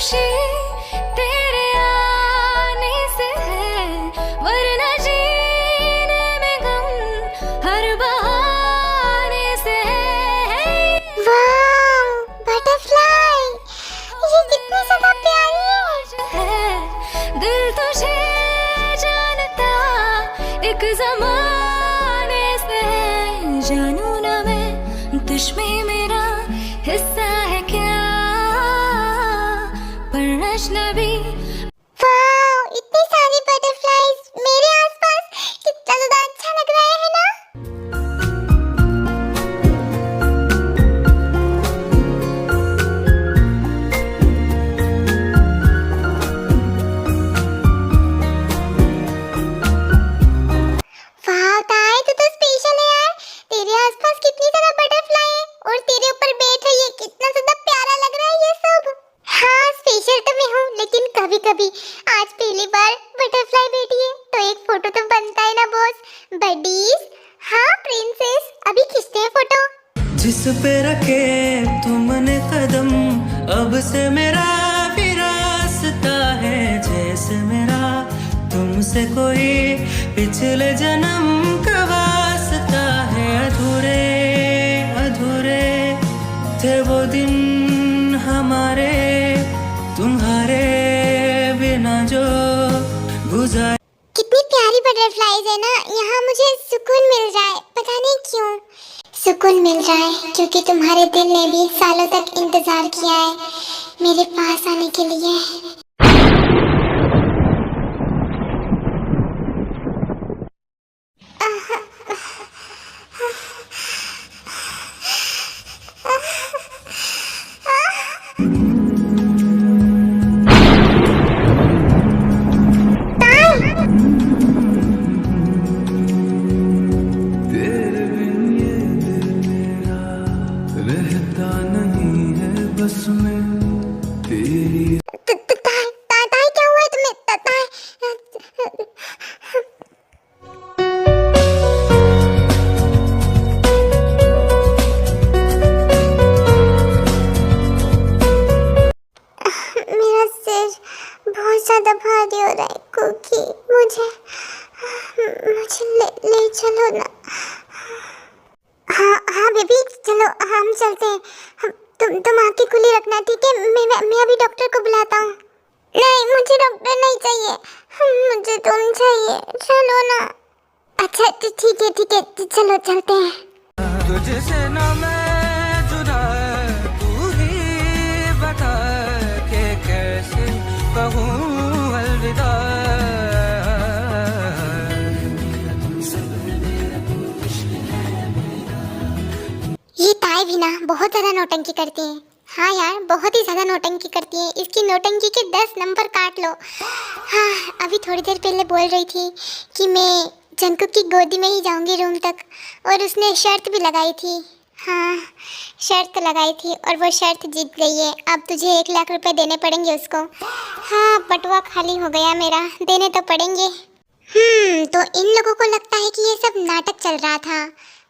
खुशी तेरे आने से है, वरना जीने में गम हर बहाने से है। वाव, बटरफ्लाई, ये कितनी ज्यादा प्यारी है दिल तुझे जानता एक ज़माने से है, जानू ना मैं तुझमें मेरा हिस्सा है क्या, पर अजनबी। वाव, इतनी सारी बटरफ्लाईज मेरे आसपास, कितना ज्यादा अच्छा लग रहा है ना। वाव ताई, तू तो स्पेशल है यार। तेरे आसपास कितनी सारा बटरफ्लाई है और तेरे ऊपर बैठ रही है, कितना ज्यादा प्यारा लग रहा है ये सब। हाँ, स्पेशल तो मैं हूँ, लेकिन कभी कभी आज पहली बार बटरफ्लाई बैठी है तो एक फोटो तो बनता है ना बॉस। बडीज, हाँ प्रिंसेस, अभी खींचते हैं फोटो। जिस पे रखे तुमने कदम, अब से मेरा भी रास्ता है, जैसे मेरा तुमसे कोई पिछले जन्म का वास्ता है। अधूरे अधूरे थे वो दिन हमारे, तुम्हारे बिना जो गुजार। कितनी प्यारी बटरफ्लाईज है ना, यहाँ मुझे सुकून मिल रहा है, पता नहीं क्यों सुकून मिल रहा है, क्योंकि तुम्हारे दिल ने भी सालों तक इंतजार किया है मेरे पास आने के लिए। तेरे बिन ये दिल मेरा रहता नहीं है बस में तेरी। ताई क्या हुआ है तुम्हें? ताई मेरा सिर बहुत ज्यादा भारी हो रहा है क्योंकि मुझे ले चलो ना। हाँ हाँ बेबी, चलो हम चलते हैं। तुम आंखें खुली रखना, ठीक है? मैं अभी डॉक्टर को बुलाता हूँ। नहीं, मुझे डॉक्टर नहीं चाहिए, मुझे तुम चाहिए, चलो ना। अच्छा ठीक है, चलो चलते हैं। तुझसे ना मैं जुदा, तू ही बता के कैसे कहूँ अलविदा। ये ताई भी ना बहुत ज़्यादा नौटंकी करती है। हाँ यार, बहुत ही ज़्यादा नौटंकी करती है। इसकी नौटंकी के 10 नंबर काट लो। हाँ, अभी थोड़ी देर पहले बोल रही थी कि मैं जंकुक की गोदी में ही जाऊंगी रूम तक, और उसने शर्त भी लगाई थी। हाँ, शर्त लगाई थी और वो शर्त जीत गई है। अब तुझे 1 लाख रुपए देने पड़ेंगे उसको। हाँ, बटुआ खाली हो गया मेरा, देने तो पड़ेंगे। तो इन लोगों को लगता है कि ये सब नाटक चल रहा था।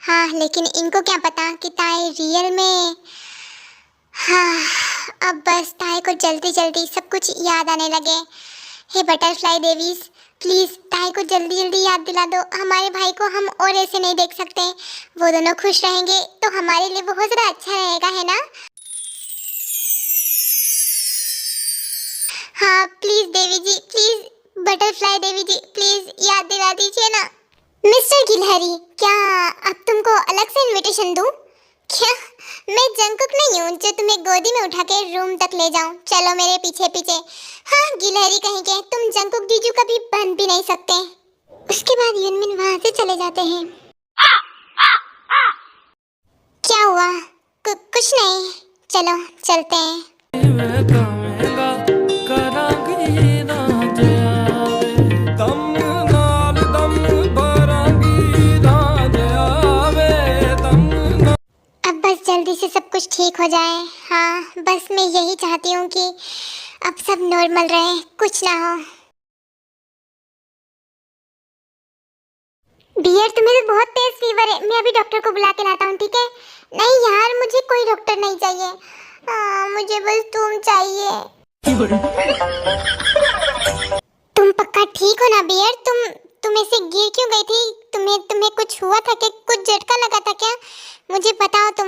हाँ, लेकिन इनको क्या पता कि ताई रियल में। हाँ, अब बस ताई को जल्दी जल्दी सब कुछ याद आने लगे। हे बटरफ्लाई देवीज, प्लीज़ ताई को जल्दी जल्दी याद दिला दो। हमारे भाई को हम और ऐसे नहीं देख सकते। वो दोनों खुश रहेंगे तो हमारे लिए बहुत ज़्यादा अच्छा रहेगा, है ना? हाँ please Devi ji, please butterfly Devi ji, please याद दिला दीजिए ना। मिस्टर गिलहरी, क्या अब तुमको अलग से इनविटेशन दूं? क्या मैं जंकुक नहीं हूँ जो तुम्हें गोदी में उठा के रूम तक ले जाऊँ? चलो मेरे पीछे पीछे। हाँ गिलहरी कहेंगे, तुम जंकुक जीजू कभी बन भी नहीं सकते। उसके बाद यूनमिन वहाँ से चले जाते हैं। क्या हुआ? कुछ नहीं, चलो चलते हैं। अब बस जल्दी से सब कुछ ठीक हो जाए। हाँ, बस मैं यही चाहती हूँ कि अब सब नॉर्मल रहे, कुछ ना हो। डियर, तुम्हें तो बहुत तेज फीवर है। मैं अभी डॉक्टर को बुला के लाता हूँ, ठीक है? नहीं यार, मुझे कोई डॉक्टर नहीं चाहिए। मुझे बस तुम चाहिए। तुम पक्का ठीक हो ना बियर? तुम ऐसे गिर क्यों गई थी? तुम्हें कुछ हुआ था क्या? कुछ झटका लगा था क्या? मुझे बताओ तुम।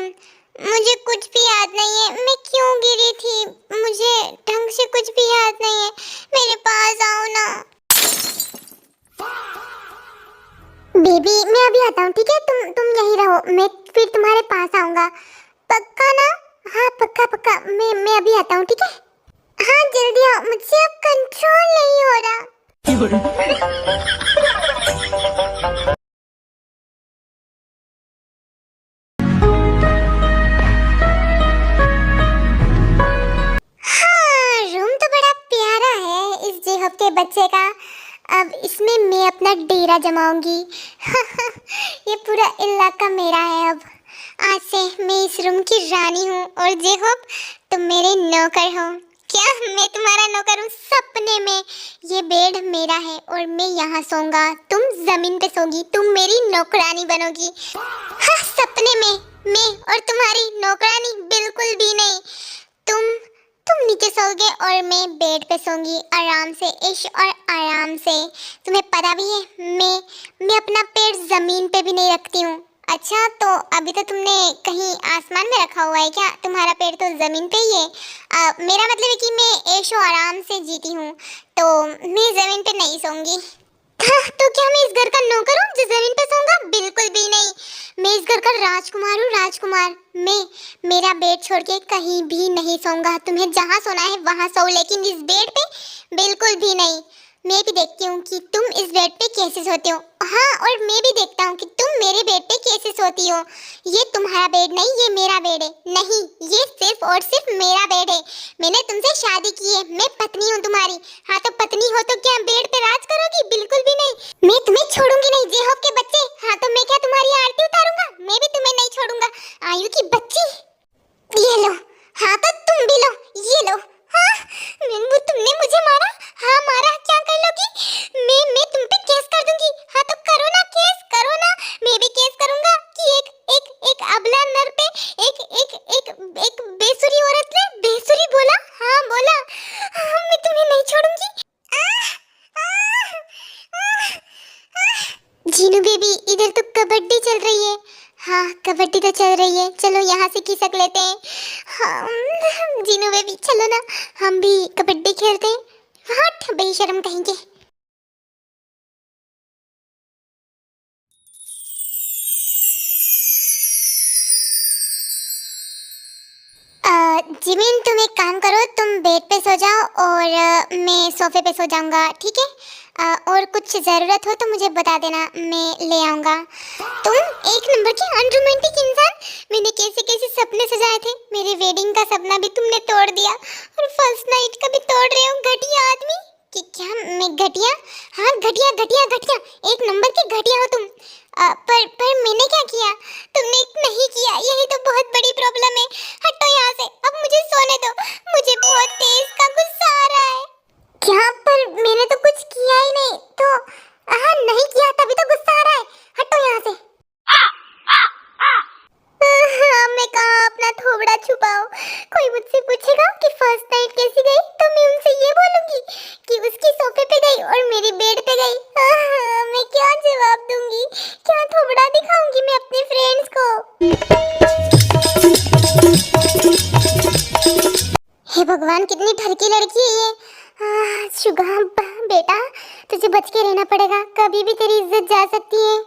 मुझे कुछ भी याद नहीं है, मैं क्यों गिरी थी, मुझे ढंग से कुछ भी याद नहीं है। मेरे पास आओ ना बेबी, मैं अभी आता हूँ, ठीक है? तुम यहीं रहो, मैं फिर तुम्हारे पास आऊंगा। पक्का ना? हाँ पक्का पक्का, मैं अभी आता हूँ, ठीक है? हाँ जल्दी आओ, मुझसे अब कंट्रोल नहीं हो रहा। हाँ रूम तो बड़ा प्यारा है इस जेहब के बच्चे का। अब इसमें मैं अपना डेरा जमाऊंगी। ये पूरा इलाका मेरा है। अब आज से मैं इस रूम की रानी हूँ और जेहब तुम मेरे नौकर हो। क्या मैं तुम्हारा नौकर हूँ? सपने में ये बेड मेरा है और मैं यहाँ सोऊंगा, तुम जमीन पे सोगी, तुम मेरी नौकरानी बनोगी। हाँ सपने में मैं और तुम्हारी नौकरानी बिल्कुल भी नहीं। तुम नीचे सोओगे और मैं बेड पे सोऊंगी आराम से, इश और आराम से। तुम्हें पता भी है मैं अपना पैर जमीन पे भी नहीं रखती हूँ। अच्छा तो अभी तो तुमने कहीं आसमान में रखा हुआ है क्या? तुम्हारा पैर तो जमीन पे ही है। मेरा मतलब है कि मैं ऐशो आराम से जीती हूँ, तो मैं जमीन पे नहीं सोऊंगी। तो क्या मैं इस घर का नौकर हूँ जो जमीन पे सोऊंगा? बिल्कुल भी नहीं। मैं इस घर का राजकुमार हूँ, राजकुमार। मैं मेरा बेड छोड़ के कहीं भी नहीं सोऊंगा। तुम्हें जहाँ सोना है वहाँ सो, लेकिन इस बेड पे बिल्कुल भी नहीं। मैं भी देखती हूँ कि तुम इस बेड पे कैसे सोते हो। हाँ और मैं भी देखता हूँ कि तुम मेरे बेड पे कैसे सोती हो। ये तुम्हारा बेड नहीं, ये मेरा बेड है। नहीं, ये सिर्फ और सिर्फ मेरा बेड है। मैंने तुमसे शादी की है, मैं पत्नी हूँ तुम्हारी। हाँ तो पत्नी हो तो क्या बेड पे राज करोगी? बिल्कुल भी नहीं। मैं तुम्हें छोड़ूंगी नहीं जेहब के बच्चे। हाँ तो मैं क्या तुम्हारी आरती उतारूंगा? मैं भी तुम्हें नहीं छोड़ूंगा। आयु की बच्ची, ये लो। हाँ तो तुम भी लो, ये लो। हाँ तुमने मुझे मारा? हाँ मारा, क्या कर लोगी? मैं तुम पे केस कर दूंगी। हाँ तो करो ना केस, करो ना। मैं भी केस करूंगा कि एक अबला नर पे एक बेसुरी औरत ने बेसुरी बोला। हाँ बोला। हाँ, मैं तुम्हें नहीं छोड़ूंगी। जीनू बेबी, इधर तो कबड्डी चल रही है। हाँ कबड्डी तो चल रही है, चलो यहाँ से खिसक लेते हैं। हाँ जीनू बेबी चलो ना, हम भी कबड्डी खेलते हैं। हट बेशरम कहेंगे। जिमिन तुम एक काम करो, तुम बेड पे सो जाओ और मैं सोफे पे सो जाऊंगा, ठीक है? और कुछ ज़रूरत हो तो मुझे बता देना, मैं ले आऊँगा। तुम एक नंबर की अनरोमांटिक इंसान। मैंने कैसे कैसे सपने सजाए थे, मेरे वेडिंग का सपना भी तुमने तोड़ दिया और फर्स्ट नाइट का भी तोड़ रहे हो। घटिया आदमी। कि क्या मैं घटिया? हाँ घटिया घटिया घटिया, एक नंबर की घटिया हो तुम। पर मैंने क्या किया? तुमने नहीं किया, यही तो बहुत बड़ी प्रॉब्लम है। हटो यहाँ से, अब मुझे सोने दो। मुझे बहुत तेज का गुस्सा आ रहा है। क्या? पर मैंने तो कुछ किया ही नहीं। तो हाँ नहीं किया तभी तो गुस्सा आ रहा है। हटो यहाँ से। मैं कहाँ अपना थोबड़ा छुपाऊं? कोई मुझसे पूछेगा कि फर्स्ट नाइट कैसी गई तो मैं उनसे ये बोलूंगी कि उसकी सोफे पे गई और मेरी बेड पे गई। मैं क्या जवाब दूंगी? क्या थोबड़ा दिखाऊंगी मैं अपने फ्रेंड्स को? हे भगवान, कितनी ठरकी लड़की है ये। शुगा बेटा, तुझे बच के रहना पड़ेगा, कभी भी तेरी इज्जत जा सकती है।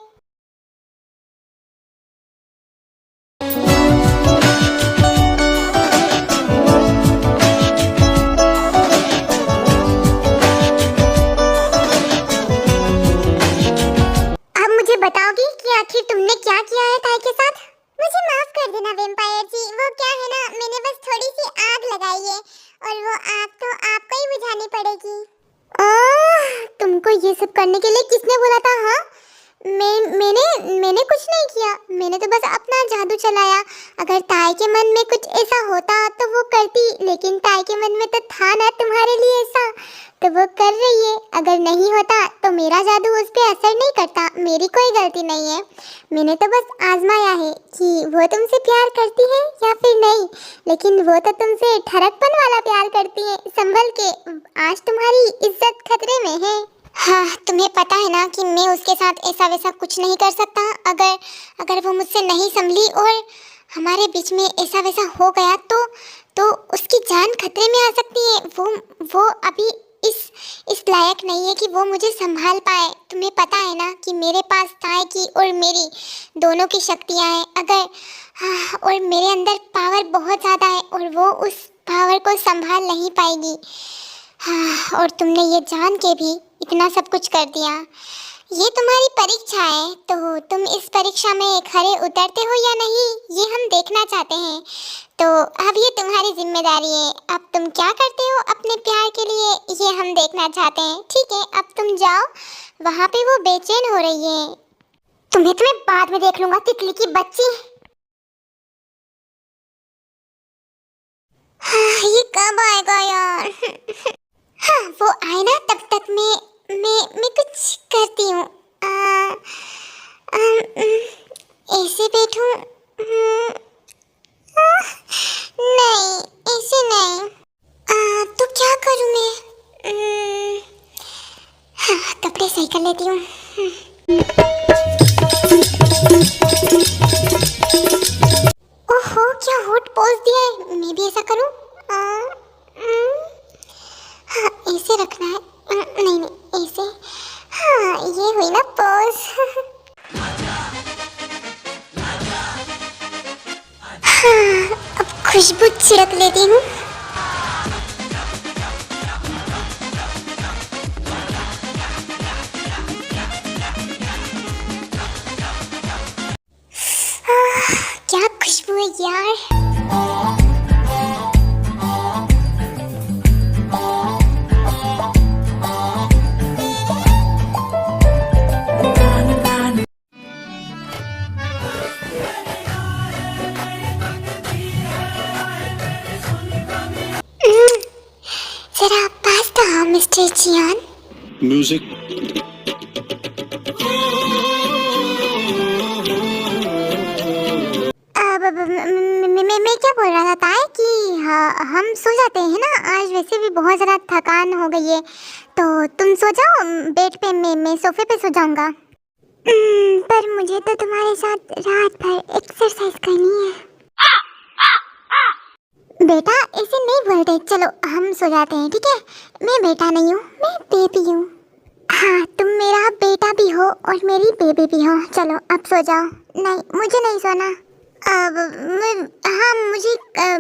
बताओगी कि आखिर तुमने क्या किया है ताई के साथ? मुझे माफ कर देना वेम्पायर जी, वो क्या है ना, मैंने बस थोड़ी सी आग लगाई है और वो आग तो आपको ही बुझानी पड़ेगी। तुमको ये सब करने के लिए किसने बोला था? हाँ मैंने कुछ नहीं किया, मैंने तो बस अपना जादू चलाया। अगर ताई के मन में कुछ ऐसा होता तो वो करती, लेकिन ताई के मन में तो था ना तुम्हारे लिए ऐसा, तो वो कर रही है। अगर नहीं होता तो मेरा जादू उस पर असर नहीं करता, मेरी कोई गलती नहीं है। मैंने तो बस आजमाया है कि वो तुमसे प्यार करती है या फिर नहीं, लेकिन वो तो तुमसे ठरकपन वाला प्यार करती है। संभल के, आज तुम्हारी इज्जत खतरे में है। हाँ, तुम्हें पता है ना कि मैं उसके साथ ऐसा वैसा कुछ नहीं कर सकता। अगर वो मुझसे नहीं संभली और हमारे बीच में ऐसा वैसा हो गया तो उसकी जान खतरे में आ सकती है। वो अभी इस लायक नहीं है कि वो मुझे संभाल पाए। तुम्हें पता है ना कि मेरे पास ताए की और मेरी दोनों की शक्तियाँ हैं। और मेरे अंदर पावर बहुत ज़्यादा है और वो उस पावर को संभाल नहीं पाएगी। हाँ, और तुमने ये जान के भी इतना सब कुछ कर दिया। ये तुम्हारी परीक्षा है, तो तुम इस परीक्षा में खरे उतरते हो या नहीं, ये हम देखना चाहते हैं। तो अब ये तुम्हारी जिम्मेदारी है। अब तुम क्या करते हो अपने प्यार के लिए, ये हम देखना चाहते हैं। ठीक है, अब तुम जाओ, वहाँ पे वो बेचैन हो रही है। तुम्हें बाद में देख लूँगा, तितली की बच्ची। हाँ, ये कब आएगा यार? हाँ, वो आए ना, तब तक मैं कुछ करती हूँ। ऐसे बैठूं? नहीं, ऐसे नहीं। तो क्या करूँ मैं? हाँ, कपड़े सही कर लेती हूँ। ओहो, क्या हॉट पोज दिया है। मैं भी ऐसा करूँ? हाँ, ऐसे रखना है। नहीं, ऐसे। हाँ, ये हुई ना पोज। हाँ, अब खुशबू छिड़क लेती हूँ। क्या खुशबू है यार। जरा पास तो आओ मिस्टर जियान। म्यूजिक। मैं क्या बोल रहा था कि हम सो जाते हैं ना, आज वैसे भी बहुत ज़्यादा थकान हो गई है। तो तुम सो जाओ बेड पे, मैं सोफे पे सो जाऊंगा। पर मुझे तो तुम्हारे साथ रात भर एक्सरसाइज करनी है। बेटा, ऐसे नहीं बोलते। चलो हम सो जाते हैं, ठीक है? मैं बेटा नहीं हूँ, मैं बेबी हूँ। हाँ, तुम मेरा बेटा भी हो और मेरी बेबी भी हो। चलो अब सो जाओ। नहीं, मुझे नहीं सोना। हाँ,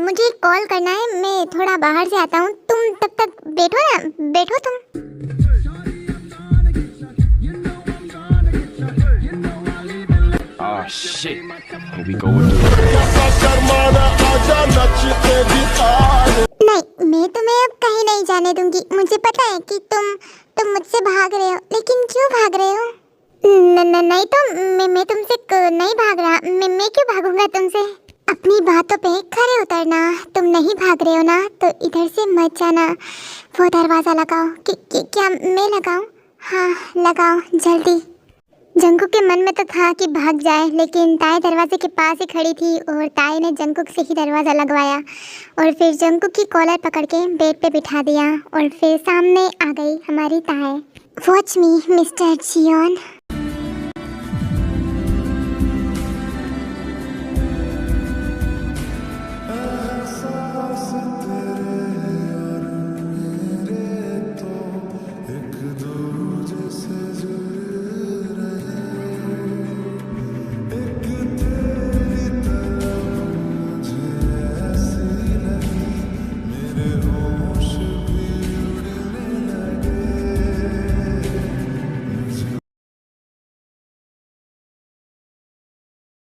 मुझे कॉल करना है, मैं थोड़ा बाहर से आता हूँ। तुम तब तक बैठो ना, बैठो तुम। Ah, shit. Here we go again. नहीं, मैं तुम्हें अब कहीं नहीं जाने दूंगी। मुझे पता है कि तुम मुझसे भाग रहे हो, लेकिन क्यों भाग रहे हो? नहीं तो मैं तुमसे नहीं भाग रहा। मैं क्यों भागूंगा तुमसे? अपनी बातों पे खरे उतरना। तुम नहीं भाग रहे हो ना, तो इधर से मत जाना। वो दरवाज़ा लगाओ। क्या मैं लगाऊं? हाँ, लगाओ जल्दी। जंकुक के मन में तो था कि भाग जाए, लेकिन ताई दरवाजे के पास ही खड़ी थी और ताई ने जंकुक से ही दरवाज़ा लगवाया और फिर जंकुक की कॉलर पकड़ के बेड पे बिठा दिया और फिर सामने आ गई हमारी ताई। Watch me mister Jeon. एक दूजे से जुड़